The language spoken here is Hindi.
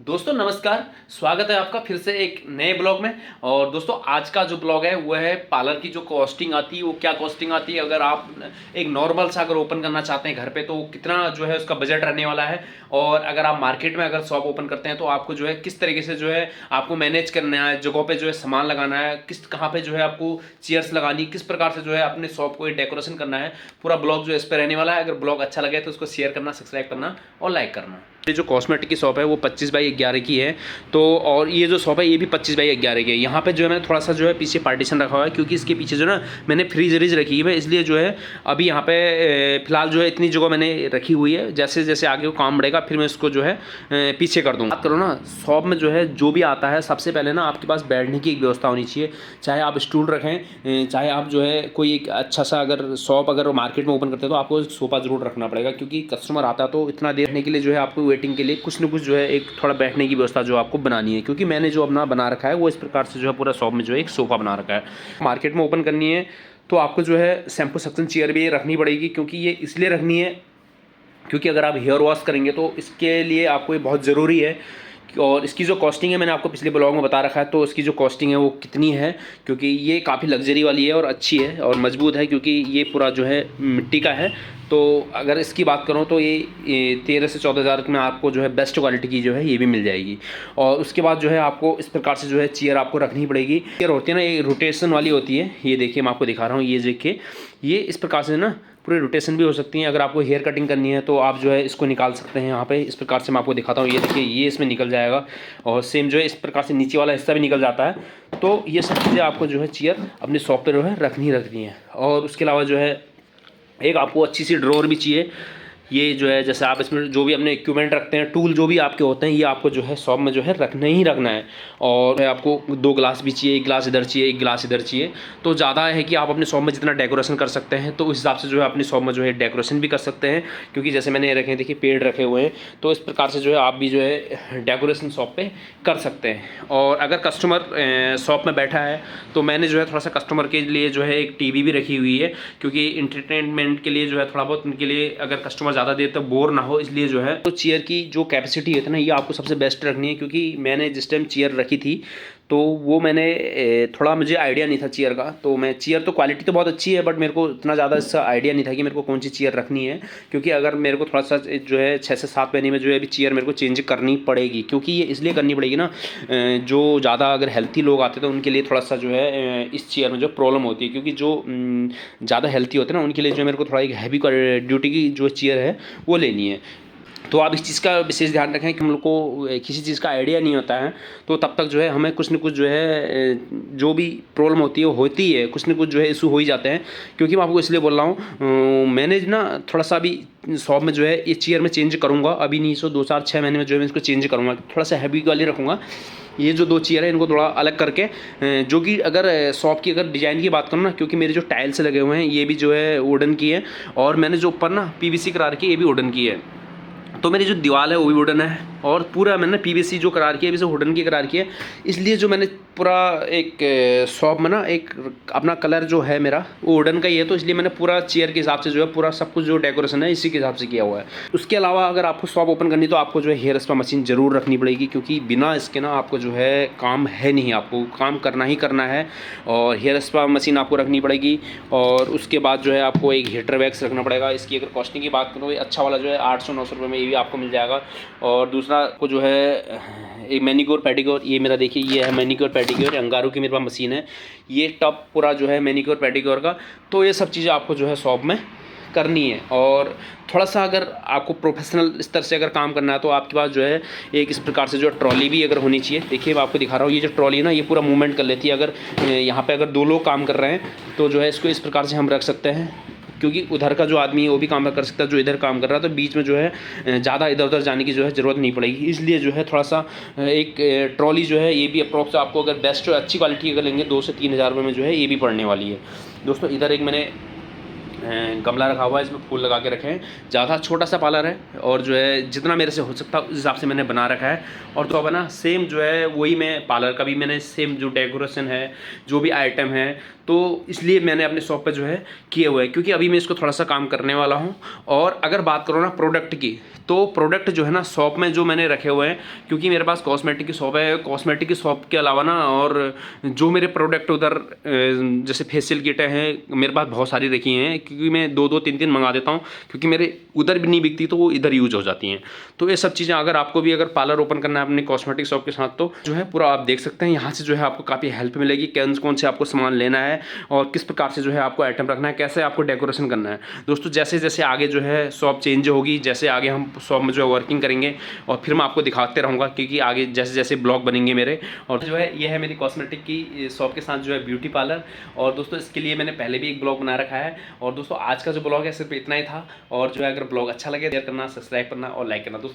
दोस्तों नमस्कार। स्वागत है आपका फिर से एक नए ब्लॉग में। और दोस्तों आज का जो ब्लॉग है वो है पार्लर की जो कॉस्टिंग आती है वो क्या कॉस्टिंग आती है। अगर आप एक नॉर्मल सा अगर ओपन करना चाहते हैं घर पे तो कितना जो है उसका बजट रहने वाला है। और अगर आप मार्केट में अगर शॉप ओपन करते हैं तो आपको जो है किस तरीके से जो है आपको मैनेज करना है, जगहों पे जो है सामान लगाना है, किस कहाँ पे जो है आपको चेयर्स लगानी, किस प्रकार से जो है अपने शॉप को डेकोरेशन करना है। पूरा ब्लॉग जो है इस पर रहने वाला है। अगर ब्लॉग अच्छा लगे तो उसको शेयर करना, सब्सक्राइब करना और लाइक करना। ये जो कॉस्मेटिक की शॉप है वो 25x11 की है। तो और ये जो शॉप है ये भी 25x11 की है। यहाँ पे जो है मैंने थोड़ा सा जो है पीछे पार्टीशन रखा हुआ है क्योंकि इसके पीछे जो ना मैंने फ्रीज रीज रखी है, इसलिए जो है अभी यहाँ पे फिलहाल जो है इतनी जगह मैंने रखी हुई है। जैसे जैसे आगे वो काम बढ़ेगा फिर मैं इसको जो है पीछे कर दूँगा। बात करो ना शॉप में जो है जो भी आता है सबसे पहले ना आपके पास बैठने की एक व्यवस्था होनी चाहिए। चाहे आप स्टूल रखें, चाहे आप जो है कोई एक अच्छा सा अगर शॉप अगर मार्केट में ओपन करते हैं तो आपको सोफा जरूर रखना पड़ेगा क्योंकि कस्टमर आता है तो इतना देखने के लिए जो है आपको वेटिंग के लिए कुछ न कुछ जो है एक थोड़ा बैठने की व्यवस्था जो आपको बनानी है। क्योंकि मैंने जो अपना बना रखा है वो इस प्रकार से जो है पूरा शॉप में जो है एक सोफ़ा बना रखा है। मार्केट में ओपन करनी है तो आपको जो है शैम्पू सक्शन चेयर भी रखनी पड़ेगी क्योंकि ये इसलिए रखनी है क्योंकि अगर आप हेयर वॉश करेंगे तो इसके लिए आपको ये बहुत ज़रूरी है। और इसकी जो कॉस्टिंग है मैंने आपको पिछले ब्लॉग में बता रखा है। तो इसकी जो कॉस्टिंग है वो कितनी है क्योंकि ये काफ़ी लग्जरी वाली है और अच्छी है और मजबूत है क्योंकि ये पूरा जो है मिट्टी का है। तो अगर इसकी बात करूँ तो ये 13 से 14 हज़ार में आपको जो है बेस्ट क्वालिटी की जो है ये भी मिल जाएगी। और उसके बाद जो है आपको इस प्रकार से जो है चेयर आपको रखनी पड़ेगी। चेयर होती है ना, ये रोटेशन वाली होती है। ये देखिए मैं आपको दिखा रहा हूँ, ये देखिए ये इस प्रकार से ना पूरी रोटेशन भी हो सकती है। अगर आपको हेयर कटिंग करनी है तो आप जो है इसको निकाल सकते हैं यहाँ पे। इस प्रकार से मैं आपको दिखाता हूँ, ये देखिए ये इसमें निकल जाएगा और सेम जो है इस प्रकार से नीचे वाला हिस्सा भी निकल जाता है। तो ये सब चीज़ें आपको जो है चेयर अपने शॉप पे जो है रखनी है। और उसके अलावा जो है एक आपको अच्छी सी ड्रॉअर भी चाहिए। ये जो है जैसे आप इसमें जो भी अपने इक्विपमेंट रखते हैं, टूल जो भी आपके होते हैं, ये आपको जो है शॉप में जो है रखना ही रखना है। और आपको 2 गिलास भी चाहिए, 1 गिलास इधर चाहिए, 1 गिलास इधर चाहिए। तो ज़्यादा है कि आप अपने शॉप में जितना डेकोरेशन कर सकते हैं तो उस हिसाब से जो है अपनी शॉप में जो है डेकोरेशन भी कर सकते हैं। क्योंकि जैसे मैंने रखे देखिए पेड़ रखे हुए हैं तो इस प्रकार से जो है आप भी जो है डेकोरेशन शॉप पर कर सकते हैं। और अगर कस्टमर शॉप में बैठा है तो मैंने जो है थोड़ा सा कस्टमर के लिए जो है एक टीवी भी रखी हुई है क्योंकि इंटरटेनमेंट के लिए जो है थोड़ा बहुत उनके लिए अगर कस्टमर ज़्यादा देर तक बोर ना हो, इसलिए जो है तो चेयर की जो कैपेसिटी है ना ये आपको सबसे बेस्ट रखनी है। क्योंकि मैंने जिस टाइम चेयर रखी थी तो वो मैंने थोड़ा मुझे आइडिया नहीं था चेयर का। तो मैं चेयर तो क्वालिटी तो बहुत अच्छी है बट मेरे को इतना ज़्यादा इसका आइडिया नहीं था कि मेरे को कौन सी चेयर रखनी है। क्योंकि अगर मेरे को थोड़ा सा जो है 6 से 7 महीने में जो है अभी चेयर मेरे को चेंज करनी पड़ेगी। क्योंकि ये इसलिए करनी पड़ेगी ना, जो ज़्यादा अगर हेल्थी लोग आते हैं तो उनके लिए थोड़ा सा जो है इस चेयर में जो प्रॉब्लम होती है। क्योंकि जो ज़्यादा हेल्थी होते हैं ना उनके लिए जो मेरे को थोड़ा एक हैवी ड्यूटी की जो चेयर है वो लेनी है। तो आप इस चीज़ का विशेष ध्यान रखें कि हम लोग को किसी चीज़ का आइडिया नहीं होता है तो तब तक जो है हमें कुछ न कुछ जो है जो भी प्रॉब्लम होती है वो होती है, कुछ न कुछ जो है इशू हो ही जाते हैं। क्योंकि मैं आपको इसलिए बोल रहा हूँ, मैंने ना थोड़ा सा अभी शॉप में जो है इस चेयर में चेंज करूँगा। अभी नहीं सो 2-4-6 महीने में जो है मैं इसको चेंज करूँगा, थोड़ा सा हैवी वाली रखूँगा। ये जो 2 चेयर है इनको थोड़ा अलग करके, जो कि अगर शॉप की अगर डिज़ाइन की बात करूँ ना, क्योंकि मेरे जो टाइल्स लगे हुए हैं ये भी जो है वुडन की है और मैंने जो ऊपर ना पीवीसी करा रखी है ये भी वुडन की है। तो मेरी जो दीवार है वो भी वुडन है और पूरा मैंने पीवीसी जो करार किया है अभी से वुडन की करार की है। इसलिए जो मैंने पूरा एक शॉप में ना एक अपना कलर जो है मेरा वो वुडन का ही है। तो इसलिए मैंने पूरा चेयर के हिसाब से जो है पूरा सब कुछ जो डेकोरेशन है इसी के हिसाब से किया हुआ है। उसके अलावा अगर आपको शॉप ओपन करनी तो आपको जो है हेयर स्पा मशीन ज़रूर रखनी पड़ेगी क्योंकि बिना इसके ना आपको जो है काम है नहीं, आपको काम करना ही करना है। और हेयर स्पा मशीन आपको रखनी पड़ेगी। और उसके बाद जो है आपको एक हीटर वैक्स रखना पड़ेगा। इसकी अगर कॉस्टिंग की बात करूँ अच्छा वाला जो है 800-900 रुपये में ये भी आपको मिल जाएगा। और दूसरा को जो है एक मैनिक्योर पेडिक्योर, ये मेरा देखिए ये है मैनिक्योर पेडिक्योर, अंगारू की मेरे पास मशीन है। ये टॉप पूरा जो है मैनिक्योर पेडिक्योर का। तो ये सब चीज़ें आपको जो है शॉप में करनी है। और थोड़ा सा अगर आपको प्रोफेशनल स्तर से अगर काम करना है तो आपके पास जो है एक इस प्रकार से जो ट्रॉली भी अगर होनी चाहिए। देखिए मैं आपको दिखा रहा हूँ, ये जो ट्रॉली है ना ये पूरा मूवमेंट कर लेती है। अगर यहाँ पे अगर 2 लोग काम कर रहे हैं तो जो है इसको इस प्रकार से हम रख सकते हैं क्योंकि उधर का जो आदमी है वो भी काम कर सकता है जो इधर काम कर रहा है। तो बीच में जो है ज़्यादा इधर उधर जाने की जो है ज़रूरत नहीं पड़ेगी। इसलिए जो है थोड़ा सा एक ट्रॉली जो है ये भी अप्रॉक्स आपको अगर बेस्ट अच्छी क्वालिटी अगर लेंगे 2 से 3 हज़ार रुपये में जो है ये भी पड़ने वाली है। दोस्तों इधर एक मैंने गमला रखा हुआ है, इसमें फूल लगा के रखे हैं। ज़्यादा छोटा सा पार्लर है और जो है जितना मेरे से हो सकता है उस हिसाब से मैंने बना रखा है। और तो अब है ना सेम जो है वही मैं पार्लर का भी मैंने सेम जो डेकोरेशन है, जो भी आइटम है, तो इसलिए मैंने अपने शॉप पे जो है किए हुए हैं, क्योंकि अभी मैं इसको थोड़ा सा काम करने वाला हूँ। और अगर बात करो ना प्रोडक्ट की, तो प्रोडक्ट जो है ना शॉप में जो मैंने रखे हुए हैं, क्योंकि मेरे पास कॉस्मेटिक की शॉप है, कॉस्मेटिक की शॉप के अलावा ना और जो मेरे प्रोडक्ट उधर जैसे फेशियल किटें हैं मेरे पास बहुत सारी रखी हैं, क्योंकि मैं दो दो तीन तीन मंगा देता हूँ, क्योंकि मेरे उधर भी नहीं बिकती तो वो इधर यूज हो जाती हैं। तो ये सब चीज़ें अगर आपको भी अगर पार्लर ओपन करना है अपनी कॉस्मेटिक शॉप के साथ, तो जो है पूरा आप देख सकते हैं। यहाँ से जो है आपको काफ़ी हेल्प मिलेगी, कौन कौन से आपको सामान लेना है और किस प्रकार से जो है आपको आइटम रखना है, कैसे आपको डेकोरेशन करना है। दोस्तों जैसे जैसे आगे जो है शॉप चेंज होगी, जैसे आगे हम शॉप में जो है वर्किंग करेंगे और फिर मैं आपको दिखाते रहूँगा, क्योंकि आगे जैसे जैसे ब्लॉग बनेंगे मेरे। और जो है ये है मेरी कॉस्मेटिक की शॉप के साथ जो है ब्यूटी पार्लर। और दोस्तों इसके लिए मैंने पहले भी एक ब्लॉग बना रखा है। और दोस्तों आज का जो ब्लॉग है सिर्फ इतना ही था। और जो है अगर ब्लॉग अच्छा लगे शेयर करना, सब्सक्राइब करना और लाइक करना दोस्तों।